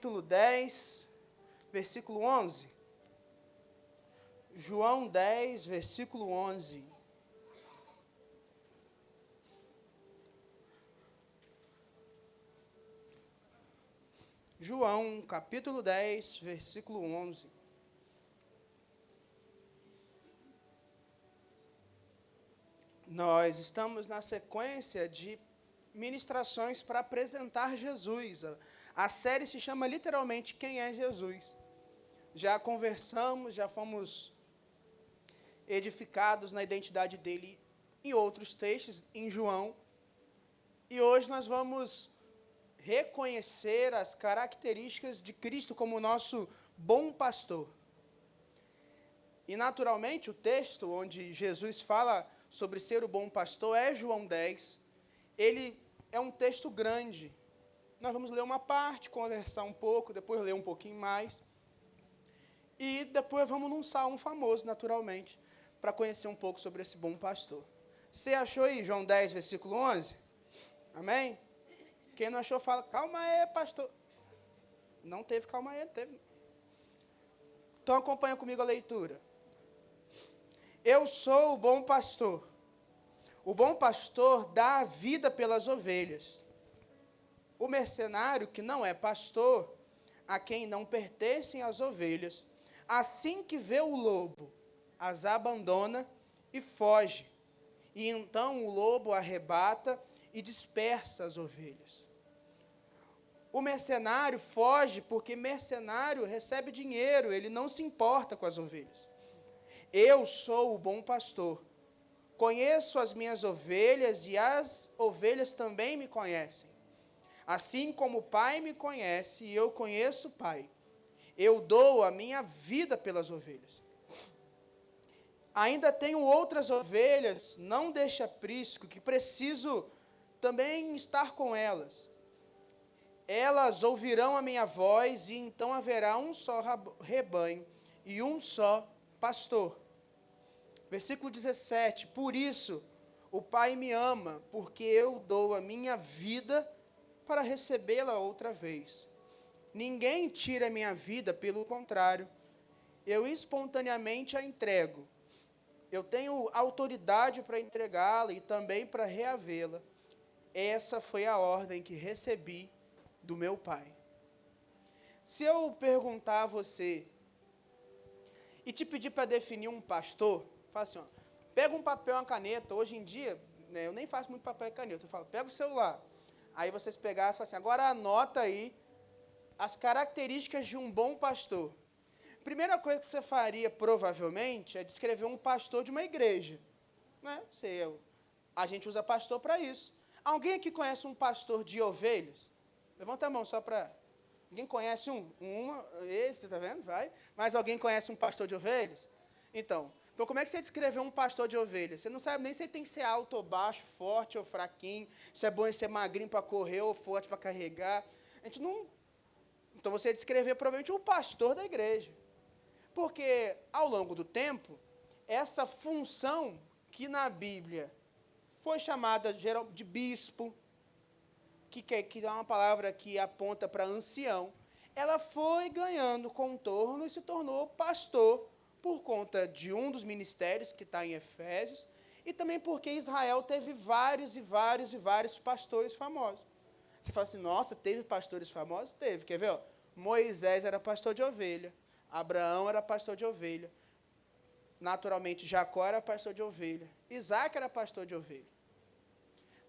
Capítulo 10, versículo 11. João 10, versículo 11. João, capítulo 10, versículo 11. Nós estamos na sequência de ministrações para apresentar Jesus. A série se chama literalmente Quem é Jesus? Já conversamos, já fomos edificados na identidade dele em outros textos, em João. E hoje nós vamos reconhecer as características de Cristo como nosso bom pastor. E naturalmente o texto onde Jesus fala sobre ser o bom pastor é João 10. Ele é um texto grande. Nós vamos ler uma parte, conversar um pouco, depois ler um pouquinho mais. E depois vamos num salmo famoso, naturalmente, para conhecer um pouco sobre esse bom pastor. Você achou aí João 10, versículo 11? Amém? Quem não achou, fala, calma aí, pastor. Não teve calma aí, teve. Então acompanha comigo a leitura. Eu sou o bom pastor. O bom pastor dá a vida pelas ovelhas. O mercenário, que não é pastor, a quem não pertencem as ovelhas, assim que vê o lobo, as abandona e foge. E então o lobo arrebata e dispersa as ovelhas. O mercenário foge porque mercenário recebe dinheiro, ele não se importa com as ovelhas. Eu sou o bom pastor. Conheço as minhas ovelhas e as ovelhas também me conhecem. Assim como o Pai me conhece e eu conheço o Pai, eu dou a minha vida pelas ovelhas. Ainda tenho outras ovelhas, não deste aprisco, que preciso também estar com elas. Elas ouvirão a minha voz e então haverá um só rebanho e um só pastor. Versículo 17, por isso o Pai me ama, porque eu dou a minha vida para recebê-la outra vez. Ninguém tira a minha vida, pelo contrário, eu espontaneamente a entrego. Eu tenho autoridade para entregá-la e também para reavê-la. Essa foi a ordem que recebi do meu Pai. Se eu perguntar a você e te pedir para definir um pastor, fala assim, ó, pega um papel e uma caneta. Hoje em dia, né, eu nem faço muito papel e caneta, eu falo, pega o celular. Aí vocês pegaram e falam assim, agora anota aí as características de um bom pastor. Primeira coisa que você faria, provavelmente, é descrever um pastor de uma igreja. Né? A gente usa pastor para isso. Alguém aqui conhece um pastor de ovelhas? Levanta a mão só para... Alguém conhece uma? Você está vendo? Vai. Mas alguém conhece um pastor de ovelhas? Então, como é que você descreveu um pastor de ovelhas? Você não sabe nem se ele tem que ser alto ou baixo, forte ou fraquinho, se é bom ele ser magrinho para correr ou forte para carregar. A gente não... Então, você descrever provavelmente o pastor da igreja. Porque, ao longo do tempo, essa função que na Bíblia foi chamada de bispo, que é uma palavra que aponta para ancião, ela foi ganhando contorno e se tornou pastor por conta de um dos ministérios que está em Efésios e também porque Israel teve vários e vários e vários pastores famosos. Você fala assim, nossa, teve pastores famosos? Teve, quer ver? Ó? Moisés era pastor de ovelha, Abraão era pastor de ovelha, naturalmente Jacó era pastor de ovelha, Isaac era pastor de ovelha,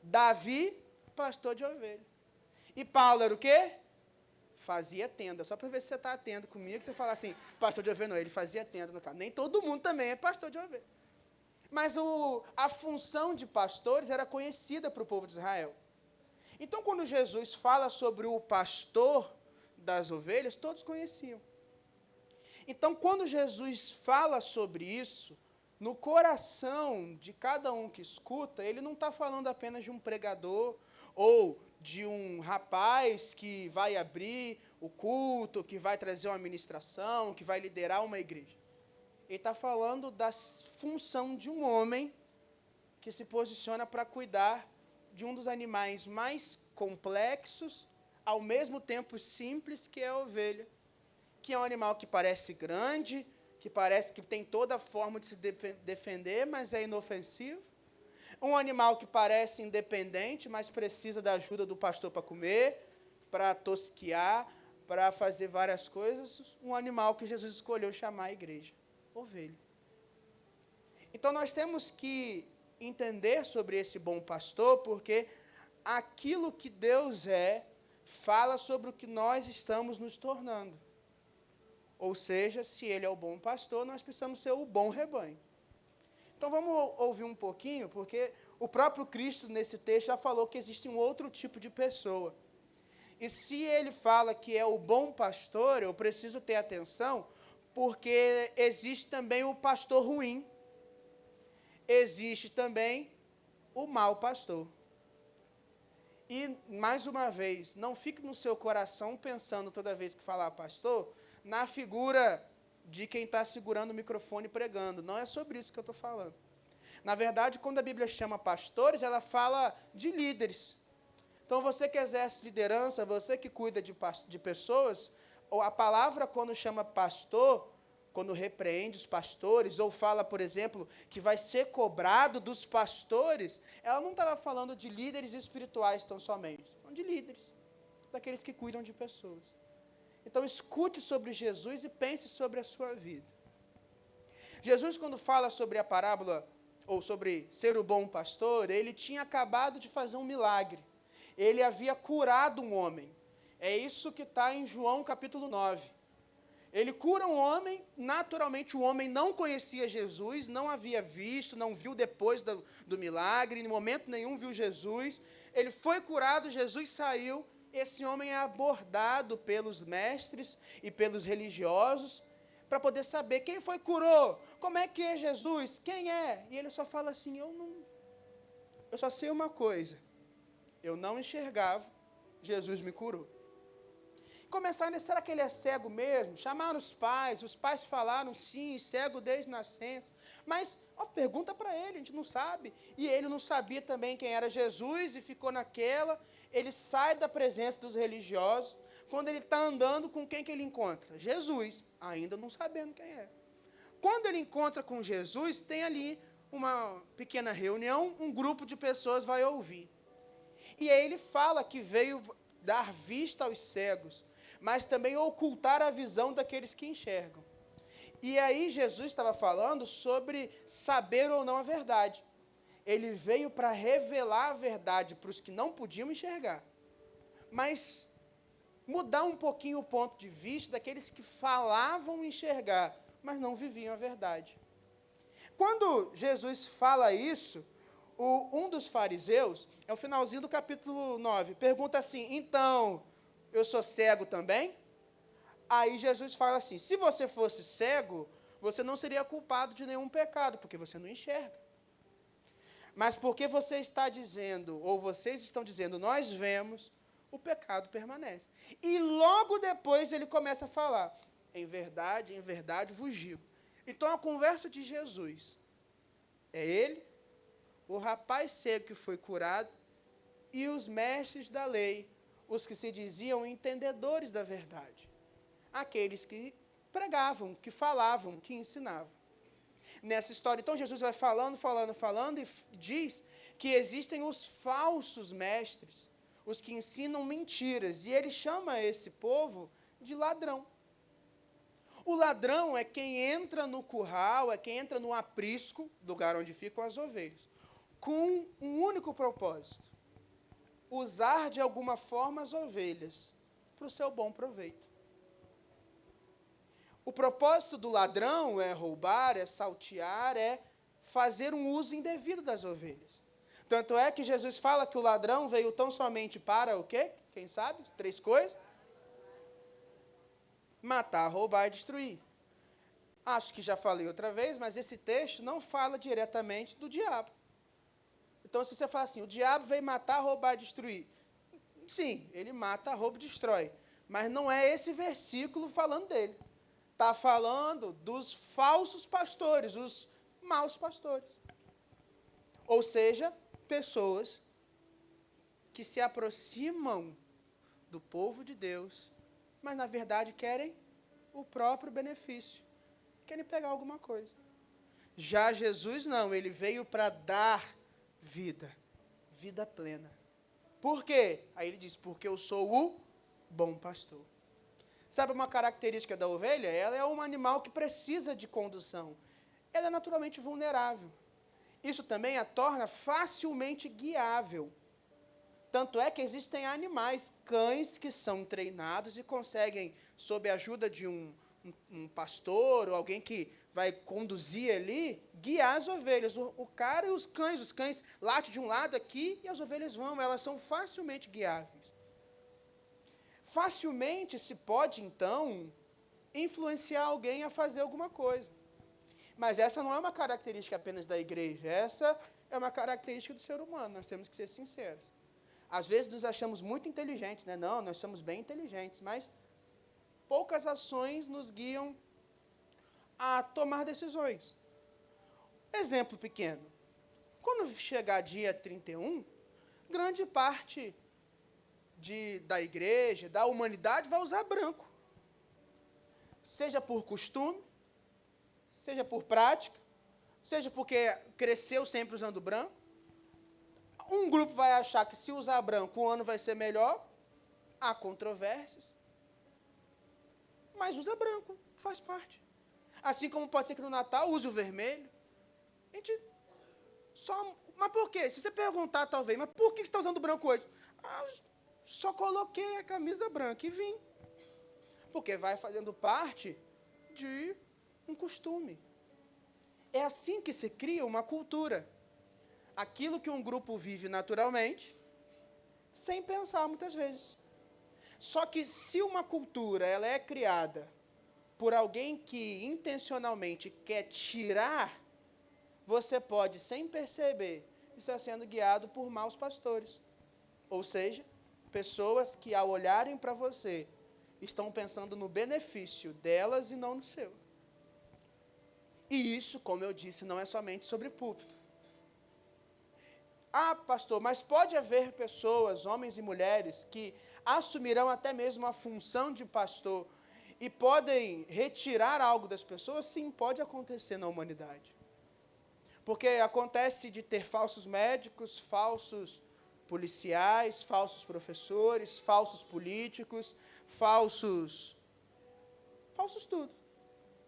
Davi, pastor de ovelha. E Paulo era o quê? Fazia tenda. Só para ver se você está atento comigo, você fala assim, pastor de ovelha, não, ele fazia tenda no carro. Nem todo mundo também é pastor de ovelha. Mas a função de pastores era conhecida para o povo de Israel. Então, quando Jesus fala sobre o pastor das ovelhas, todos conheciam. Então, quando Jesus fala sobre isso, no coração de cada um que escuta, ele não está falando apenas de um pregador ou de um rapaz que vai abrir o culto, que vai trazer uma ministração, que vai liderar uma igreja. Ele está falando da função de um homem que se posiciona para cuidar de um dos animais mais complexos, ao mesmo tempo simples, que é a ovelha, que é um animal que parece grande, que parece que tem toda a forma de se defender, mas é inofensivo. Um animal que parece independente, mas precisa da ajuda do pastor para comer, para tosquiar, para fazer várias coisas. Um animal que Jesus escolheu chamar a igreja, ovelha. Então nós temos que entender sobre esse bom pastor, porque aquilo que Deus é, fala sobre o que nós estamos nos tornando. Ou seja, se Ele é o bom pastor, nós precisamos ser o bom rebanho. Então vamos ouvir um pouquinho, porque o próprio Cristo, nesse texto, já falou que existe um outro tipo de pessoa. E se Ele fala que é o bom pastor, eu preciso ter atenção, porque existe também o pastor ruim. Existe também o mau pastor. E, mais uma vez, não fique no seu coração pensando toda vez que falar pastor, na figura de quem está segurando o microfone pregando. Não é sobre isso que eu estou falando. Na verdade, quando a Bíblia chama pastores, ela fala de líderes. Então, você que exerce liderança, você que cuida de pessoas, ou a palavra, quando chama pastor, quando repreende os pastores, ou fala, por exemplo, que vai ser cobrado dos pastores, ela não estava falando de líderes espirituais tão somente, falando de líderes, daqueles que cuidam de pessoas. Então, escute sobre Jesus e pense sobre a sua vida. Jesus, quando fala sobre a parábola, ou sobre ser o bom pastor, ele tinha acabado de fazer um milagre. Ele havia curado um homem. É isso que está em João capítulo 9. Ele cura um homem, naturalmente o homem não conhecia Jesus, não havia visto, não viu depois do milagre, em momento nenhum viu Jesus. Ele foi curado, Jesus saiu, esse homem é abordado pelos mestres e pelos religiosos, para poder saber quem foi que curou, como é que é Jesus, quem é? E ele só fala assim, eu só sei uma coisa, eu não enxergava, Jesus me curou. Começaram, será que ele é cego mesmo? Chamaram os pais falaram, sim, cego desde nascença. Mas, pergunta para ele, a gente não sabe. E ele não sabia também quem era Jesus e ficou naquela. Ele sai da presença dos religiosos. Quando ele está andando, com quem que ele encontra? Jesus, ainda não sabendo quem é. Quando ele encontra com Jesus, tem ali uma pequena reunião, um grupo de pessoas vai ouvir. E aí ele fala que veio dar vista aos cegos, mas também ocultar a visão daqueles que enxergam. E aí Jesus estava falando sobre saber ou não a verdade. Ele veio para revelar a verdade para os que não podiam enxergar, mas mudar um pouquinho o ponto de vista daqueles que falavam enxergar, mas não viviam a verdade. Quando Jesus fala isso, um dos fariseus, é o finalzinho do capítulo 9, pergunta assim, então, eu sou cego também? Aí Jesus fala assim, se você fosse cego, você não seria culpado de nenhum pecado, porque você não enxerga. Mas porque você está dizendo, ou vocês estão dizendo, nós vemos, o pecado permanece. E logo depois ele começa a falar, em verdade vos digo. Então a conversa de Jesus, é ele, o rapaz cego que foi curado, e os mestres da lei, os que se diziam entendedores da verdade. Aqueles que pregavam, que falavam, que ensinavam. Nessa história, então, Jesus vai falando, e diz que existem os falsos mestres, os que ensinam mentiras, e ele chama esse povo de ladrão. O ladrão é quem entra no curral, é quem entra no aprisco, lugar onde ficam as ovelhas, com um único propósito, usar de alguma forma as ovelhas para o seu bom proveito. O propósito do ladrão é roubar, é saltear, é fazer um uso indevido das ovelhas. Tanto é que Jesus fala que o ladrão veio tão somente para o quê? Quem sabe? 3 coisas. Matar, roubar e destruir. Acho que já falei outra vez, mas esse texto não fala diretamente do diabo. Então, se você fala assim, o diabo veio matar, roubar e destruir. Sim, ele mata, rouba e destrói. Mas não é esse versículo falando dele. Está falando dos falsos pastores, os maus pastores. Ou seja, pessoas que se aproximam do povo de Deus, mas na verdade querem o próprio benefício, querem pegar alguma coisa. Já Jesus não, ele veio para dar vida, vida plena. Por quê? Aí ele diz, porque eu sou o bom pastor. Sabe uma característica da ovelha? Ela é um animal que precisa de condução. Ela é naturalmente vulnerável. Isso também a torna facilmente guiável. Tanto é que existem animais, cães, que são treinados e conseguem, sob a ajuda de um pastor ou alguém que vai conduzir ali, guiar as ovelhas. O cara e os cães latem de um lado aqui e as ovelhas vão, elas são facilmente guiáveis. Facilmente se pode, então, influenciar alguém a fazer alguma coisa. Mas essa não é uma característica apenas da igreja, essa é uma característica do ser humano, nós temos que ser sinceros. Às vezes nos achamos muito inteligentes, né? Não, nós somos bem inteligentes, mas poucas ações nos guiam a tomar decisões. Exemplo pequeno. Quando chegar dia 31, grande parte da igreja, da humanidade, vai usar branco. Seja por costume, seja por prática, seja porque cresceu sempre usando branco. Um grupo vai achar que se usar branco o ano vai ser melhor, há controvérsias, mas usa branco, faz parte. Assim como pode ser que no Natal use o vermelho. A gente só... Mas por quê? Se você perguntar, talvez, mas por que você está usando branco hoje? Só coloquei a camisa branca e vim. Porque vai fazendo parte de um costume. É assim que se cria uma cultura. Aquilo que um grupo vive naturalmente, sem pensar muitas vezes. Só que se uma cultura ela é criada por alguém que intencionalmente quer tirar, você pode, sem perceber, estar sendo guiado por maus pastores. Ou seja, pessoas que ao olharem para você, estão pensando no benefício delas e não no seu. E isso, como eu disse, não é somente sobre púlpito. Ah, pastor, mas pode haver pessoas, homens e mulheres, que assumirão até mesmo a função de pastor e podem retirar algo das pessoas? Sim, pode acontecer na humanidade. Porque acontece de ter falsos médicos, falsos policiais, falsos professores, falsos políticos, falsos tudo.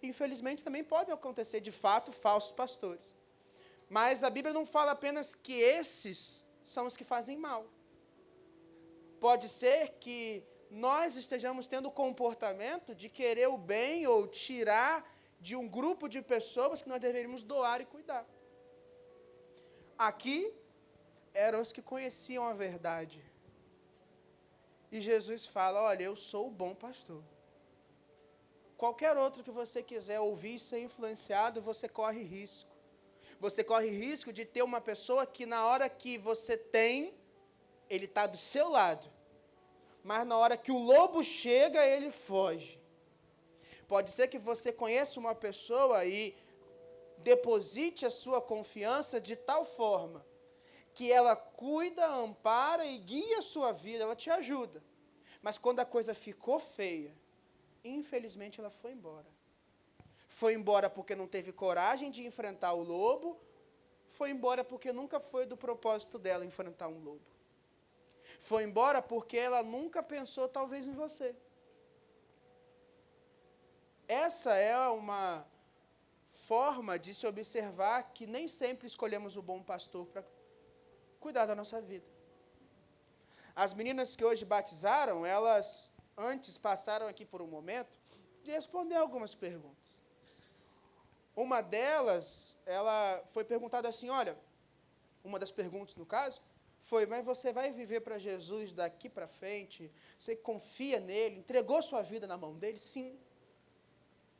Infelizmente também podem acontecer, de fato, falsos pastores. Mas a Bíblia não fala apenas que esses são os que fazem mal. Pode ser que nós estejamos tendo o comportamento de querer o bem ou tirar de um grupo de pessoas que nós deveríamos doar e cuidar. Aqui eram os que conheciam a verdade. E Jesus fala, olha, eu sou o bom pastor. Qualquer outro que você quiser ouvir e ser influenciado, você corre risco. Você corre risco de ter uma pessoa que na hora que você tem, ele está do seu lado. Mas na hora que o lobo chega, ele foge. Pode ser que você conheça uma pessoa e deposite a sua confiança de tal forma que ela cuida, ampara e guia a sua vida, ela te ajuda. Mas quando a coisa ficou feia, infelizmente ela foi embora. Foi embora porque não teve coragem de enfrentar o lobo, foi embora porque nunca foi do propósito dela enfrentar um lobo. Foi embora porque ela nunca pensou talvez em você. Essa é uma forma de se observar que nem sempre escolhemos o bom pastor para cuidar da nossa vida. As meninas que hoje batizaram, elas antes passaram aqui por um momento de responder algumas perguntas. Uma delas, ela foi perguntada assim, olha, uma das perguntas no caso, foi, mas você vai viver para Jesus daqui para frente? Você confia nele? Entregou sua vida na mão dele? Sim.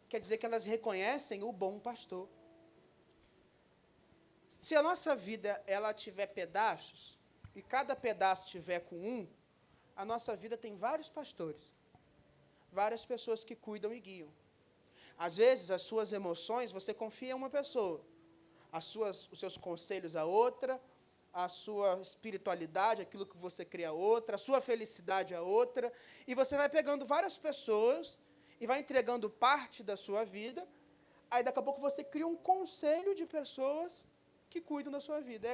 Quer dizer que elas reconhecem o bom pastor. Se a nossa vida ela tiver pedaços, e cada pedaço tiver com um, a nossa vida tem vários pastores, várias pessoas que cuidam e guiam. Às vezes, as suas emoções, você confia em uma pessoa, os seus conselhos a outra, a sua espiritualidade, aquilo que você crê a outra, a sua felicidade a outra, e você vai pegando várias pessoas e vai entregando parte da sua vida, aí daqui a pouco você cria um conselho de pessoas que cuidam da sua vida.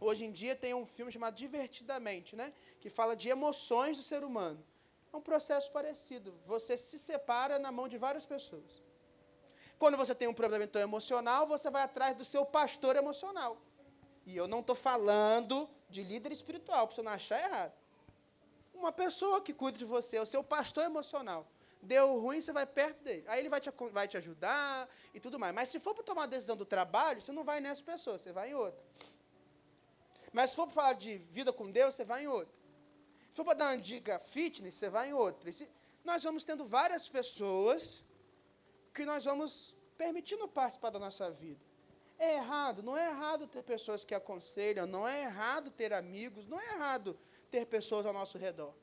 Hoje em dia tem um filme chamado Divertidamente, né? Que fala de emoções do ser humano. É um processo parecido. Você se separa na mão de várias pessoas. Quando você tem um problema então, emocional, você vai atrás do seu pastor emocional. E eu não estou falando de líder espiritual, para você não achar errado. Uma pessoa que cuida de você, é o seu pastor emocional. Deu ruim, você vai perto dele. Aí ele vai te ajudar e tudo mais. Mas se for para tomar a decisão do trabalho, você não vai nessa pessoa, você vai em outra. Mas se for para falar de vida com Deus, você vai em outra. Se for para dar uma dica fitness, você vai em outra. Nós vamos tendo várias pessoas que nós vamos permitindo participar da nossa vida. É errado? Não é errado ter pessoas que aconselham, não é errado ter amigos, não é errado ter pessoas ao nosso redor.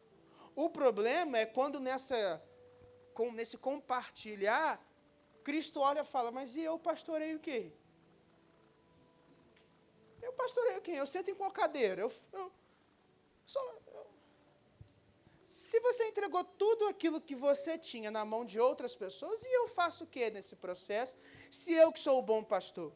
O problema é quando nesse compartilhar, Cristo olha e fala, mas e eu pastoreio o quê? Eu pastoreio quem? Eu sento em qual cadeira? Se você entregou tudo aquilo que você tinha na mão de outras pessoas, e eu faço o quê nesse processo, se eu que sou o bom pastor?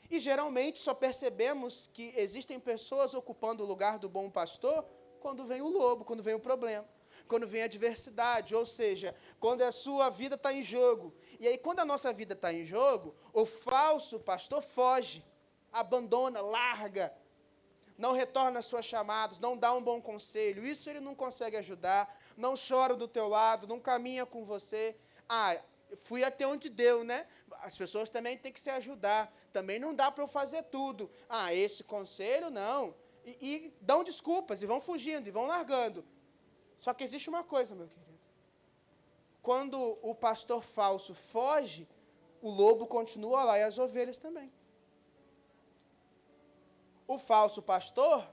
E geralmente só percebemos que existem pessoas ocupando o lugar do bom pastor quando vem o lobo, quando vem o problema, quando vem a adversidade, ou seja, quando a sua vida está em jogo. E aí, quando a nossa vida está em jogo, o falso pastor foge, abandona, larga, não retorna às suas chamadas, não dá um bom conselho, isso ele não consegue ajudar, não chora do teu lado, não caminha com você. Fui até onde deu, né? As pessoas também têm que se ajudar, também não dá para eu fazer tudo. Esse conselho, não. E dão desculpas, e vão fugindo, e vão largando. Só que existe uma coisa, meu querido. Quando o pastor falso foge, o lobo continua lá e as ovelhas também. O falso pastor,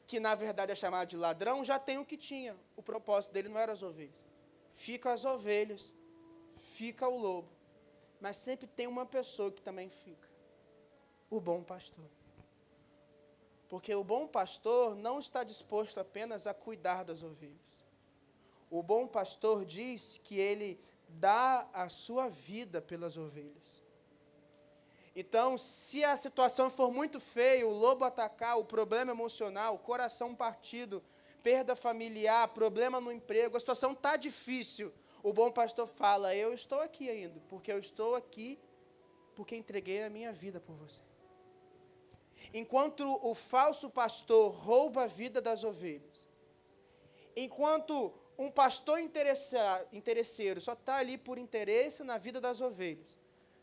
que na verdade é chamado de ladrão, já tem o que tinha. O propósito dele não era as ovelhas. Fica as ovelhas, fica o lobo. Mas sempre tem uma pessoa que também fica. O bom pastor. Porque o bom pastor não está disposto apenas a cuidar das ovelhas. O bom pastor diz que ele dá a sua vida pelas ovelhas. Então, se a situação for muito feia, o lobo atacar, o problema emocional, o coração partido, perda familiar, problema no emprego, a situação está difícil, o bom pastor fala, eu estou aqui ainda, porque eu estou aqui porque entreguei a minha vida por você. Enquanto o falso pastor rouba a vida das ovelhas, enquanto um pastor interesseiro só está ali por interesse na vida das ovelhas,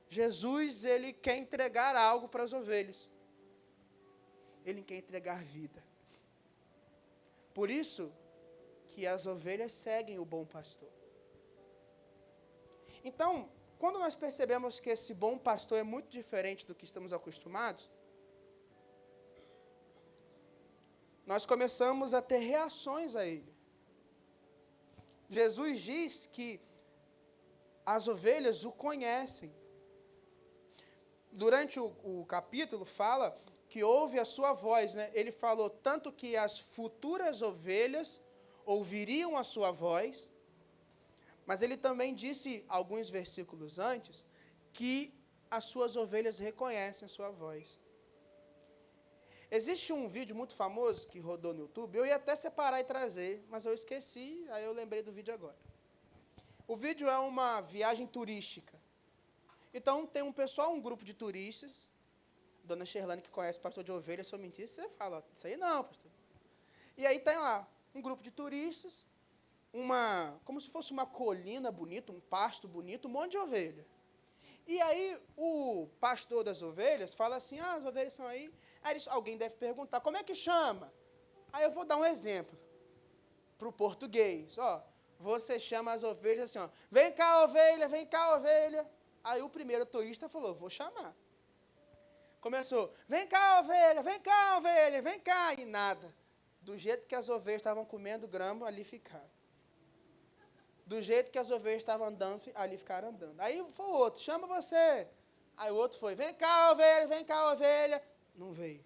Jesus, ele quer entregar algo para as ovelhas. Ele quer entregar vida. Por isso que as ovelhas seguem o bom pastor. Então, quando nós percebemos que esse bom pastor é muito diferente do que estamos acostumados, nós começamos a ter reações a ele. Jesus diz que as ovelhas o conhecem. Durante o capítulo fala que ouve a sua voz, né? Ele falou tanto que as futuras ovelhas ouviriam a sua voz, mas ele também disse, alguns versículos antes, que as suas ovelhas reconhecem a sua voz. Existe um vídeo muito famoso que rodou no YouTube, eu ia até separar e trazer, mas eu esqueci, aí eu lembrei do vídeo agora. O vídeo é uma viagem turística. Então, tem um pessoal, um grupo de turistas, Dona Sherlane, que conhece pastor de ovelha, se eu mentir, você fala, isso aí não, pastor. E aí tem lá, um grupo de turistas, como se fosse uma colina bonita, um pasto bonito, um monte de ovelha. E aí, o pastor das ovelhas fala assim, as ovelhas são aí. Aí alguém deve perguntar, como é que chama? Aí eu vou dar um exemplo para o português. Você chama as ovelhas assim, vem cá, ovelha, vem cá, ovelha. Aí o primeiro turista falou, vou chamar. Começou, vem cá, ovelha, vem cá, ovelha, vem cá. E nada. Do jeito que as ovelhas estavam comendo grama, ali ficaram. Do jeito que as ovelhas estavam andando, ali ficaram andando. Aí foi o outro, chama você. Aí o outro foi, vem cá, ovelha. Não veio.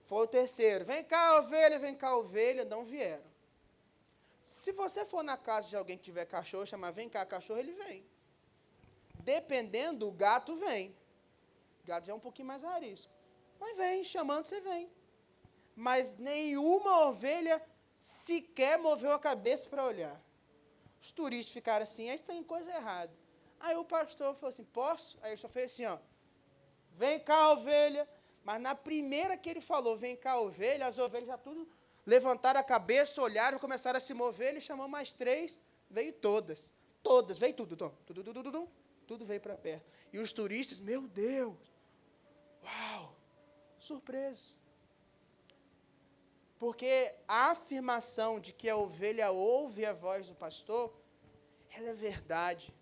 Foi o terceiro, vem cá, ovelha. Não vieram. Se você for na casa de alguém que tiver cachorro, chamar, vem cá, cachorro, ele vem. Dependendo, o gato vem. O gato já é um pouquinho mais arisco. Mas vem, chamando, você vem. Mas nenhuma ovelha sequer moveu a cabeça para olhar. Os turistas ficaram assim, aí tem coisa errada. Aí o pastor falou assim, posso? Aí ele só fez assim, ó, vem cá, ovelha. Mas na primeira que ele falou, vem cá, ovelha, as ovelhas já tudo levantaram a cabeça, olharam, começaram a se mover, ele chamou mais 3, veio todas. Todas, veio tudo, tudo veio para perto. E os turistas, meu Deus, uau, surpresa. Porque a afirmação de que a ovelha ouve a voz do pastor, ela é verdade.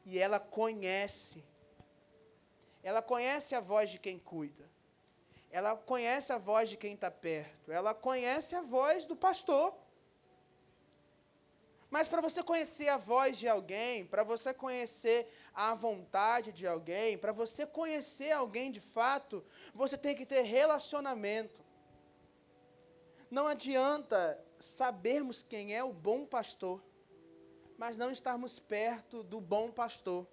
E ela conhece. Ela conhece a voz de quem cuida. Ela conhece a voz de quem está perto. Ela conhece a voz do pastor. Mas para você conhecer a voz de alguém, para você conhecer a vontade de alguém, para você conhecer alguém de fato, você tem que ter relacionamento. Não adianta sabermos quem é o bom pastor, mas não estarmos perto do bom pastor.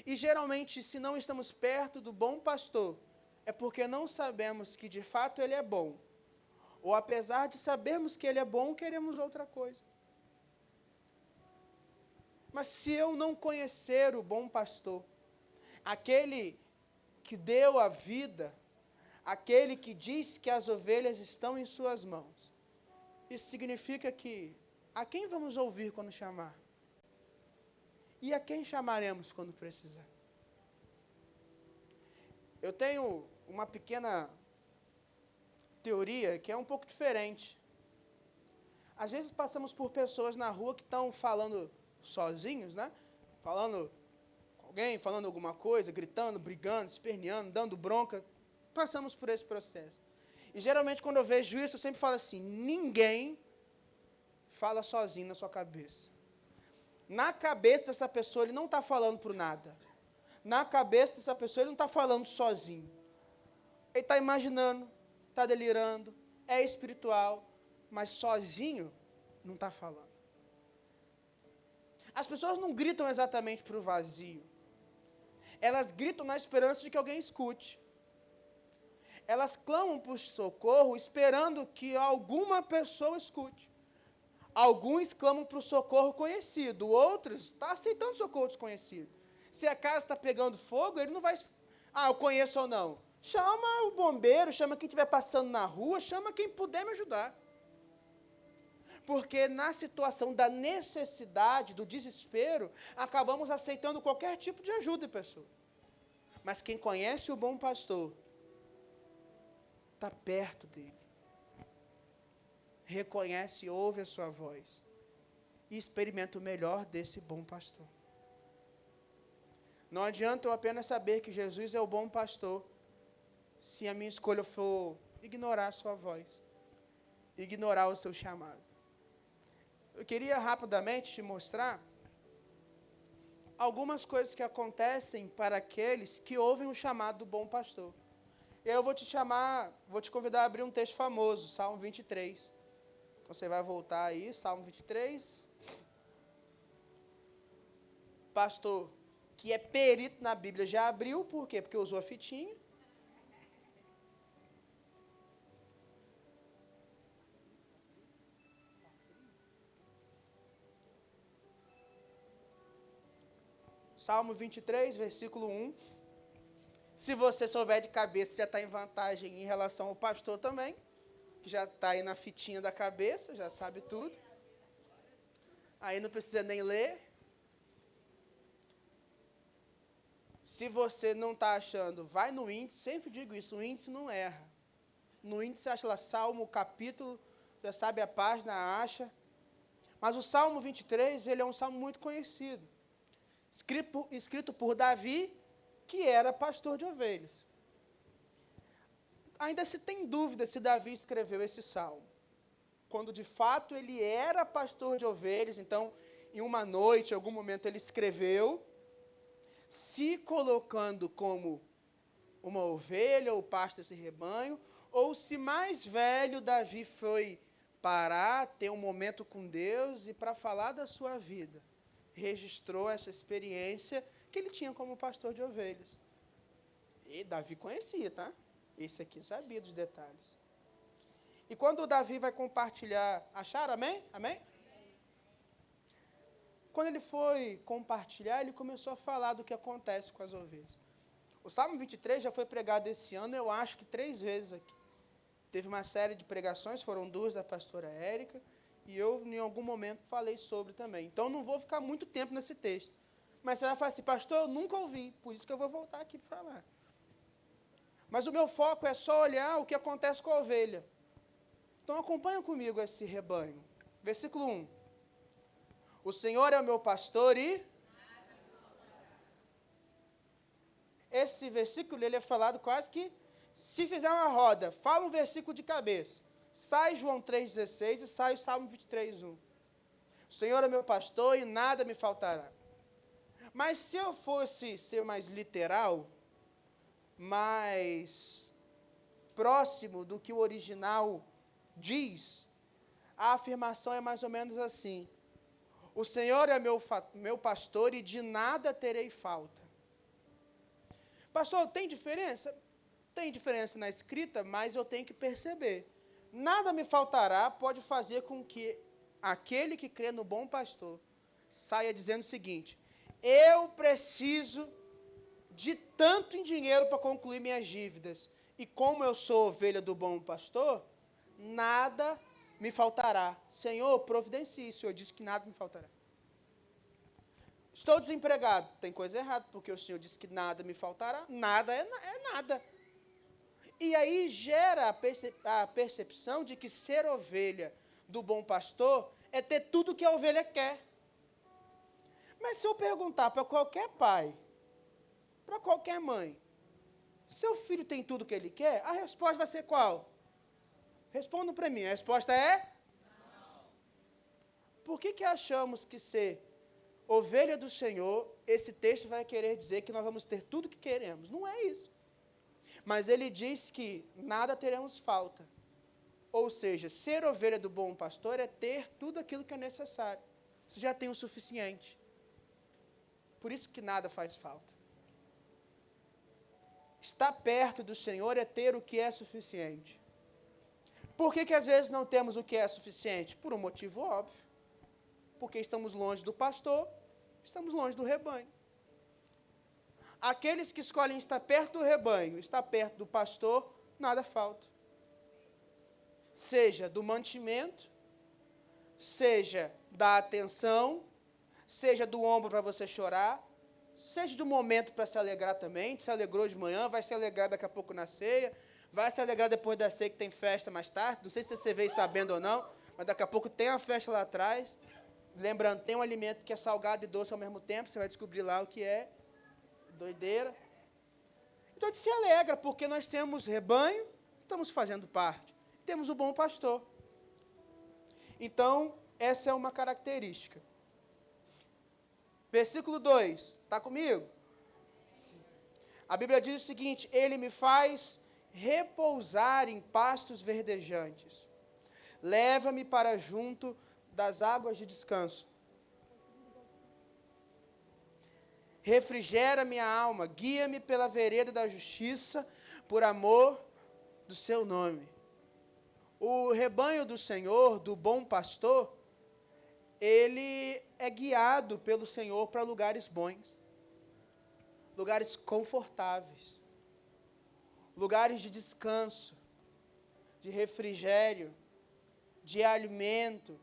E geralmente, se não estamos perto do bom pastor, é porque não sabemos que de fato ele é bom. Ou apesar de sabermos que ele é bom, queremos outra coisa. Mas se eu não conhecer o bom pastor, aquele que deu a vida, aquele que diz que as ovelhas estão em suas mãos, isso significa que a quem vamos ouvir quando chamar? E a quem chamaremos quando precisar? Eu tenho uma pequena teoria que é um pouco diferente. Às vezes passamos por pessoas na rua que estão falando sozinhos, né? Falando com alguém, falando alguma coisa, gritando, brigando, esperneando, dando bronca. Passamos por esse processo. E geralmente quando eu vejo isso, eu sempre falo assim, ninguém fala sozinho na sua cabeça. Na cabeça dessa pessoa, ele não está falando por nada. Na cabeça dessa pessoa, ele não está falando sozinho. Ele está imaginando, está delirando, é espiritual, mas sozinho não está falando. As pessoas não gritam exatamente para o vazio. Elas gritam na esperança de que alguém escute. Elas clamam por socorro esperando que alguma pessoa escute. Alguns clamam para o socorro conhecido, outros estão aceitando socorro desconhecido. Se a casa está pegando fogo, ele não vai... eu conheço ou não. Chama o bombeiro, chama quem estiver passando na rua, chama quem puder me ajudar. Porque na situação da necessidade, do desespero, acabamos aceitando qualquer tipo de ajuda de pessoa. Mas quem conhece o bom pastor, está perto dele. Reconhece e ouve a sua voz. E experimenta o melhor desse bom pastor. Não adianta eu apenas saber que Jesus é o bom pastor, se a minha escolha for ignorar a sua voz, ignorar o seu chamado. Eu queria rapidamente te mostrar algumas coisas que acontecem para aqueles que ouvem o chamado do bom pastor. E aí eu vou te convidar a abrir um texto famoso, Salmo 23. Então você vai voltar aí, Salmo 23. Pastor, que é perito na Bíblia, já abriu, por quê? Porque usou a fitinha. Salmo 23, versículo 1. Se você souber de cabeça, já está em vantagem em relação ao pastor também, que já está aí na fitinha da cabeça, já sabe tudo. Aí não precisa nem ler. Se você não está achando, vai no índice, sempre digo isso, o índice não erra. No índice você acha lá Salmo, capítulo, já sabe a página, acha. Mas o Salmo 23, ele é um salmo muito conhecido. Escrito por Davi, que era pastor de ovelhas. Ainda se tem dúvida se Davi escreveu esse salmo. Quando de fato ele era pastor de ovelhas, então em uma noite, em algum momento ele escreveu. se colocando como uma ovelha ou pasto desse rebanho, ou se mais velho Davi foi parar, ter um momento com Deus e para falar da sua vida, registrou essa experiência que ele tinha como pastor de ovelhas. E Davi conhecia, tá? Esse aqui sabia dos detalhes. E quando o Davi vai compartilhar, acharam? Amém? Amém? Quando ele foi compartilhar, ele começou a falar do que acontece com as ovelhas. O Salmo 23 já foi pregado esse ano, eu acho que 3 vezes aqui. Teve uma série de pregações, foram 2 da pastora Érica, e eu, em algum momento, falei sobre também. Então, não vou ficar muito tempo nesse texto. Mas você vai falar assim, pastor, eu nunca ouvi, por isso que eu vou voltar aqui para falar. Mas o meu foco é só olhar o que acontece com a ovelha. Então, acompanha comigo esse rebanho. Versículo 1. O Senhor é o meu pastor e... Esse versículo ele é falado quase que, se fizer uma roda, fala um versículo de cabeça. Sai João 3,16 e sai o Salmo 23,1. O Senhor é meu pastor e nada me faltará. Mas se eu fosse ser mais literal, mais próximo do que o original diz, a afirmação é mais ou menos assim: o Senhor é meu pastor e de nada terei falta. Pastor, tem diferença? Tem diferença na escrita, mas eu tenho que perceber. Nada me faltará pode fazer com que aquele que crê no bom pastor saia dizendo o seguinte: eu preciso de tanto em dinheiro para concluir minhas dívidas, e como eu sou ovelha do bom pastor, nada me faltará. Senhor, providencie. O Senhor disse que nada me faltará. Estou desempregado. Tem coisa errada, porque o Senhor disse que nada me faltará. Nada é nada. E aí gera a percepção de que ser ovelha do bom pastor é ter tudo que a ovelha quer. Mas se eu perguntar para qualquer pai, para qualquer mãe, seu filho tem tudo que ele quer? A resposta vai ser qual? Respondam para mim. A resposta é? Não. Por que achamos que ser ovelha do Senhor, esse texto vai querer dizer que nós vamos ter tudo que queremos? Não é isso. Mas ele diz que nada teremos falta. Ou seja, ser ovelha do bom pastor é ter tudo aquilo que é necessário. Você já tem o suficiente. Por isso que nada faz falta. Estar perto do Senhor é ter o que é suficiente. Por que às vezes não temos o que é suficiente? Por um motivo óbvio. Porque estamos longe do pastor, estamos longe do rebanho. Aqueles que escolhem estar perto do rebanho, estar perto do pastor, nada falta. Seja do mantimento, seja da atenção, seja do ombro para você chorar, seja do momento para se alegrar também. Se alegrou de manhã, vai se alegrar daqui a pouco na ceia, vai se alegrar depois da ceia que tem festa mais tarde. Não sei se você veio sabendo ou não, mas daqui a pouco tem uma festa lá atrás. Lembrando, tem um alimento que é salgado e doce ao mesmo tempo, você vai descobrir lá o que é. Doideira. Então a gente se alegra, porque nós temos rebanho, estamos fazendo parte. Temos o bom pastor. Então, essa é uma característica. Versículo 2, está comigo? A Bíblia diz o seguinte: ele me faz repousar em pastos verdejantes. Leva-me para junto das águas de descanso. Refrigera minha alma, guia-me pela vereda da justiça, por amor do seu nome. O rebanho do Senhor, do bom pastor, ele é guiado pelo Senhor para lugares bons, lugares confortáveis, lugares de descanso, de refrigério, de alimento,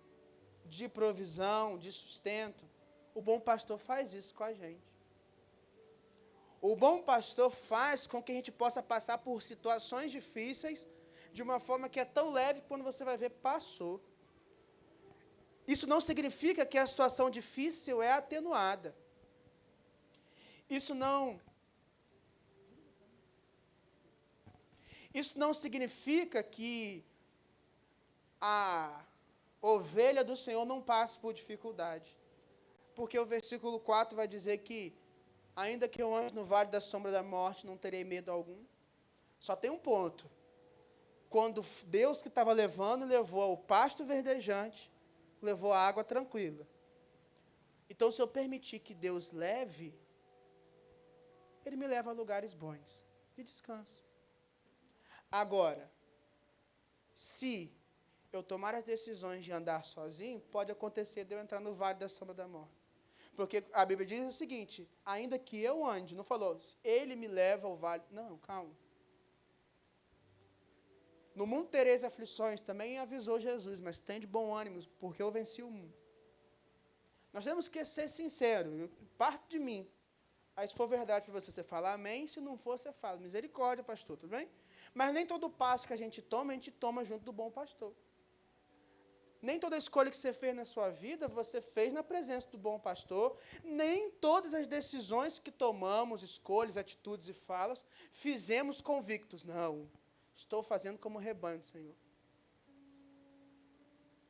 de provisão, de sustento. O bom pastor faz isso com a gente. O bom pastor faz com que a gente possa passar por situações difíceis de uma forma que é tão leve que quando você vai ver, passou. Isso não significa que a situação difícil é atenuada. Isso não significa que a ovelha do Senhor não passa por dificuldade. Porque o versículo 4 vai dizer que ainda que eu ande no vale da sombra da morte, não terei medo algum. Só tem um ponto. Quando Deus que estava levando, levou ao pasto verdejante, levou a água tranquila. Então, se eu permitir que Deus leve, Ele me leva a lugares bons, de descanso. Agora, se eu tomar as decisões de andar sozinho, pode acontecer de eu entrar no vale da sombra da morte. Porque a Bíblia diz o seguinte, ainda que eu ande, não falou, Ele me leva ao vale. Não, calma. No mundo tereis aflições, também avisou Jesus, mas tem de bom ânimo, porque eu venci o mundo. Nós temos que ser sinceros, parte de mim. Aí se for verdade para você, você fala amém, se não for, você fala, misericórdia, pastor, tudo bem? Mas nem todo passo que a gente toma junto do bom pastor. Nem toda escolha que você fez na sua vida, você fez na presença do bom pastor. Nem todas as decisões que tomamos, escolhas, atitudes e falas, fizemos convictos. Não, estou fazendo como rebanho do Senhor.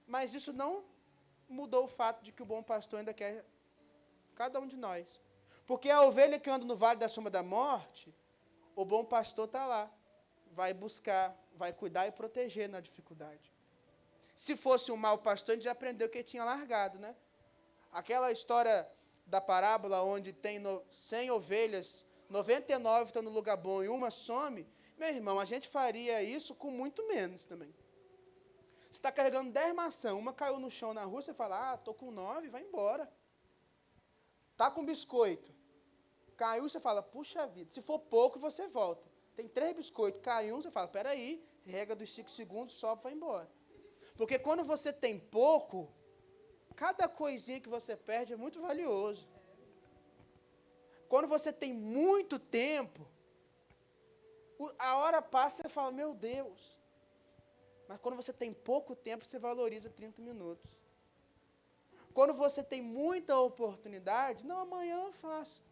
Mas isso não mudou o fato de que o bom pastor ainda quer cada um de nós. Porque a ovelha que anda no vale da sombra da morte, o bom pastor está lá. Vai buscar, vai cuidar e proteger na dificuldade. Se fosse um mau pastor, a gente já aprendeu que ele tinha largado, né? Aquela história da parábola onde tem 100 ovelhas, 99 estão no lugar bom e uma some, meu irmão, a gente faria isso com muito menos também. Você está carregando 10 maçãs, uma caiu no chão na rua, você fala, estou com 9, vai embora. Está com biscoito, caiu, você fala, puxa vida, se for pouco, você volta. Tem 3 biscoitos, caiu um, você fala, peraí, rega dos 5 segundos, sobe, vai embora. Porque quando você tem pouco, cada coisinha que você perde é muito valioso. Quando você tem muito tempo, a hora passa e você fala, meu Deus. Mas quando você tem pouco tempo, você valoriza 30 minutos. Quando você tem muita oportunidade, não, amanhã eu faço.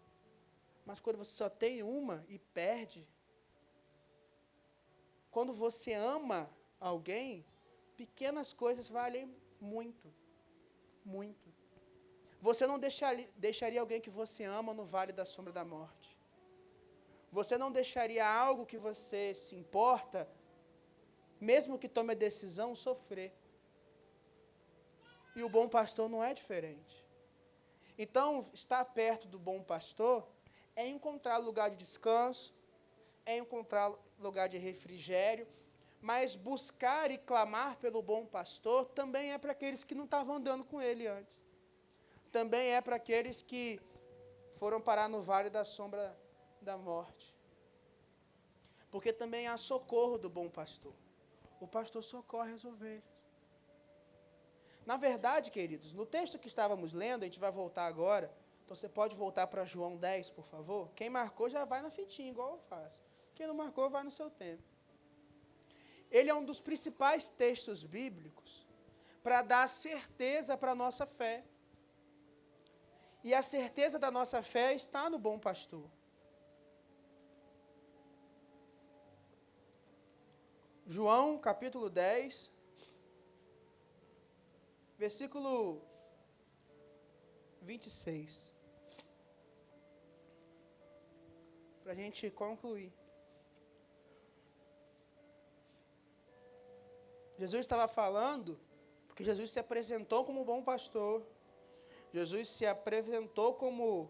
Mas quando você só tem uma e perde, quando você ama alguém, pequenas coisas valem muito, muito. Você não deixaria alguém que você ama no vale da sombra da morte. Você não deixaria algo que você se importa, mesmo que tome a decisão, sofrer. E o bom pastor não é diferente. Então, estar perto do bom pastor é encontrar lugar de descanso, é encontrar lugar de refrigério, mas buscar e clamar pelo bom pastor também é para aqueles que não estavam andando com ele antes. Também é para aqueles que foram parar no vale da sombra da morte. Porque também há socorro do bom pastor. O pastor socorre as ovelhas. Na verdade, queridos, no texto que estávamos lendo, a gente vai voltar agora, então você pode voltar para João 10, por favor. Quem marcou já vai na fitinha, igual eu faço. Quem não marcou, vai no seu tempo. Ele é um dos principais textos bíblicos para dar certeza para a nossa fé. E a certeza da nossa fé está no bom pastor. João, capítulo 10, versículo 26. Para a gente concluir. Jesus estava falando, porque Jesus se apresentou como bom pastor. Jesus se apresentou como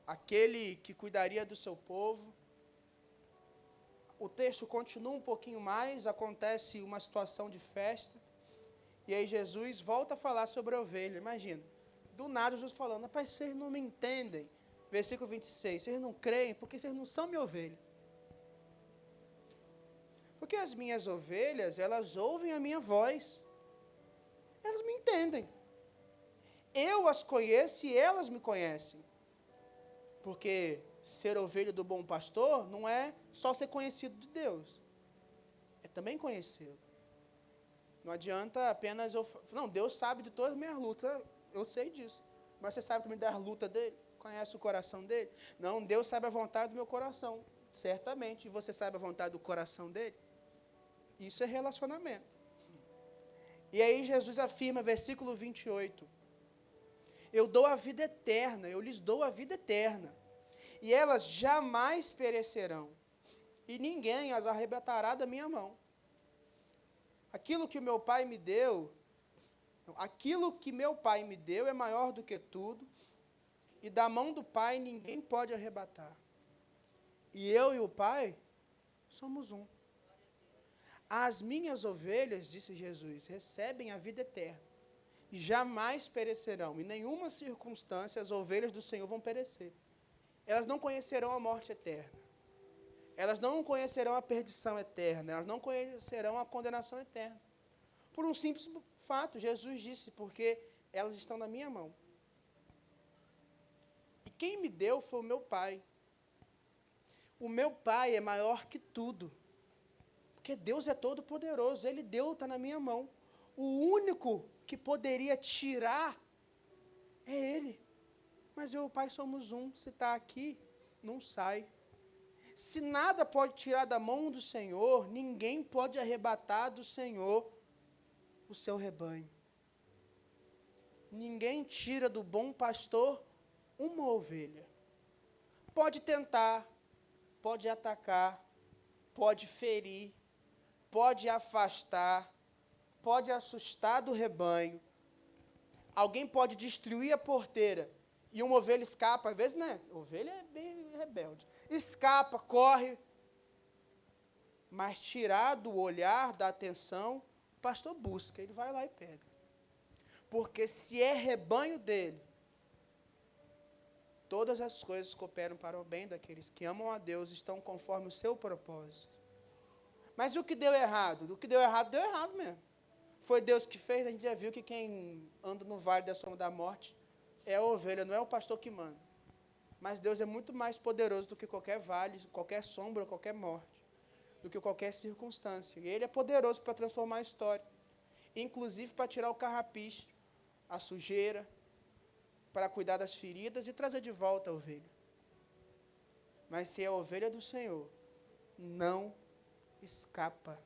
aquele que cuidaria do seu povo. O texto continua um pouquinho mais, acontece uma situação de festa, e aí Jesus volta a falar sobre a ovelha. Imagina, do nada Jesus falando, rapaz, vocês não me entendem. Versículo 26, vocês não creem porque vocês não são minha ovelha. Porque as minhas ovelhas, elas ouvem a minha voz. Elas me entendem. Eu as conheço e elas me conhecem. Porque ser ovelha do bom pastor não é só ser conhecido de Deus. É também conhecê-lo. Não adianta apenas eu... Não, Deus sabe de todas as minhas lutas. Eu sei disso. Mas você sabe também das lutas dele? Conhece o coração dele? Não, Deus sabe a vontade do meu coração. Certamente. E você sabe a vontade do coração dele? Isso é relacionamento. E aí Jesus afirma, versículo 28. eu dou a vida eterna, eu lhes dou a vida eterna. E elas jamais perecerão, e ninguém as arrebatará da minha mão. Aquilo que meu Pai me deu, é maior do que tudo, e da mão do Pai ninguém pode arrebatar. E eu e o Pai somos um. As minhas ovelhas, disse Jesus, recebem a vida eterna, e jamais perecerão. Em nenhuma circunstância as ovelhas do Senhor vão perecer. Elas não conhecerão a morte eterna. Elas não conhecerão a perdição eterna. Elas não conhecerão a condenação eterna. Por um simples fato, Jesus disse, porque elas estão na minha mão. E quem me deu foi o meu Pai. O meu Pai é maior que tudo. Porque Deus é todo poderoso. Ele deu, está na minha mão. O único que poderia tirar é Ele. Mas eu e o Pai somos um. Se está aqui, não sai. Se nada pode tirar da mão do Senhor, ninguém pode arrebatar do Senhor o seu rebanho. Ninguém tira do bom pastor uma ovelha. Pode tentar, pode atacar, pode ferir, pode afastar, pode assustar do rebanho. Alguém pode destruir a porteira e uma ovelha escapa, às vezes, né? Ovelha é bem rebelde. Escapa, corre, mas tirar do olhar, da atenção, o pastor busca, ele vai lá e pega. Porque se é rebanho dele, todas as coisas cooperam para o bem daqueles que amam a Deus, estão conforme o seu propósito. Mas o que deu errado? O que deu errado mesmo. Foi Deus que fez, a gente já viu que quem anda no vale da sombra da morte é a ovelha, não é o pastor que manda. Mas Deus é muito mais poderoso do que qualquer vale, qualquer sombra, qualquer morte, do que qualquer circunstância. E Ele é poderoso para transformar a história, inclusive para tirar o carrapicho, a sujeira, para cuidar das feridas e trazer de volta a ovelha. Mas se é a ovelha do Senhor, não escapa.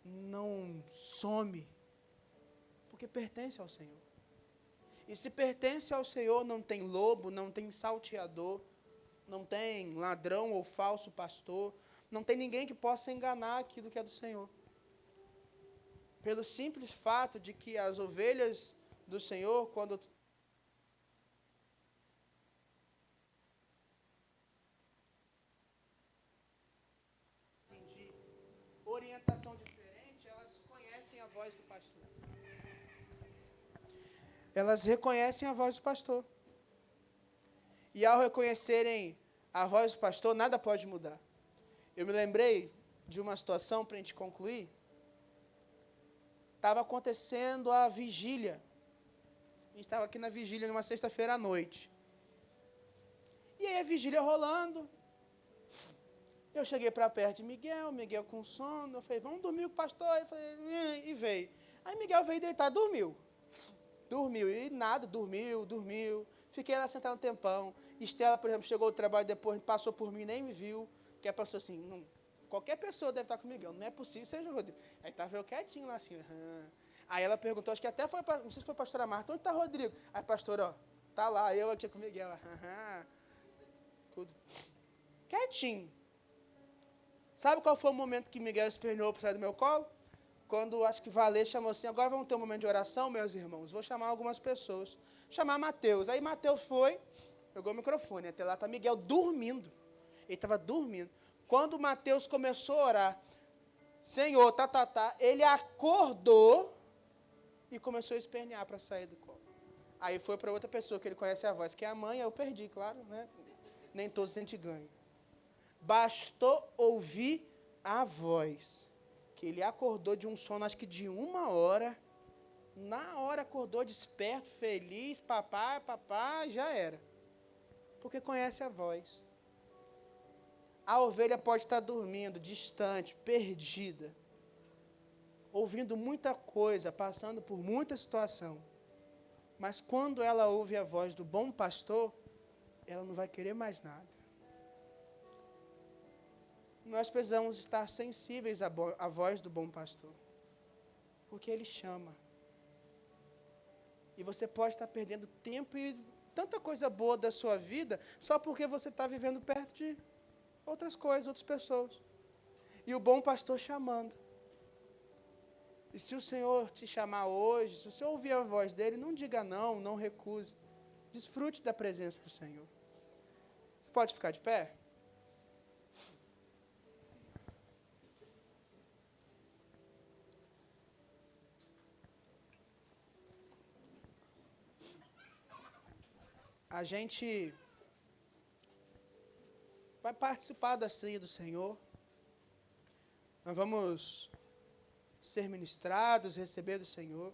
Não some, porque pertence ao Senhor. E se pertence ao Senhor, não tem lobo, não tem salteador, não tem ladrão ou falso pastor, não tem ninguém que possa enganar aquilo que é do Senhor. Pelo simples fato de que as ovelhas do Senhor, quando de orientação diferente, elas conhecem a voz do pastor. Elas reconhecem a voz do pastor. E ao reconhecerem a voz do pastor, nada pode mudar. Eu me lembrei de uma situação, para a gente concluir. Estava acontecendo a vigília. A gente estava aqui na vigília, numa sexta-feira à noite. E aí a vigília rolando. Eu cheguei para perto de Miguel com sono. Eu falei, vamos dormir com o pastor. Eu falei, e veio. Aí Miguel veio deitar, dormiu. E nada, dormiu. Fiquei lá sentado um tempão. Estela, por exemplo, chegou do trabalho depois, passou por mim, nem me viu. Porque ela pensou assim, qualquer pessoa deve estar com o Miguel, não é possível, seja o Rodrigo. Aí estava eu quietinho lá assim, Aí ela perguntou, acho que até foi, não sei se foi a pastora Marta, onde está Rodrigo? Aí pastora, tá lá, eu aqui com o Miguel, tudo. Quietinho. Sabe qual foi o momento que Miguel esperneou para sair do meu colo? Quando acho que Valê chamou assim, agora vamos ter um momento de oração, meus irmãos, vou chamar algumas pessoas. Chamar Mateus. Aí Mateus foi, pegou o microfone, até lá está Miguel dormindo. Ele estava dormindo. Quando Mateus começou a orar, Senhor, ele acordou e começou a espernear para sair do colo. Aí foi para outra pessoa que ele conhece a voz, que é a mãe, eu perdi, claro, né? Nem todos a gente ganha. Bastou ouvir a voz, que ele acordou de um sono, acho que de 1 hora, na hora acordou desperto, feliz, papai, já era. Porque conhece a voz. A ovelha pode estar dormindo, distante, perdida, ouvindo muita coisa, passando por muita situação. Mas quando ela ouve a voz do bom pastor, ela não vai querer mais nada. Nós precisamos estar sensíveis à voz do bom pastor, porque ele chama. E você pode estar perdendo tempo e tanta coisa boa da sua vida só porque você está vivendo perto de outras coisas, outras pessoas. E o bom pastor chamando. E se o Senhor te chamar hoje, se o Senhor ouvir a voz dele, não diga não, não recuse. Desfrute da presença do Senhor. Você pode ficar de pé? A gente vai participar da ceia do Senhor. Nós vamos ser ministrados, receber do Senhor.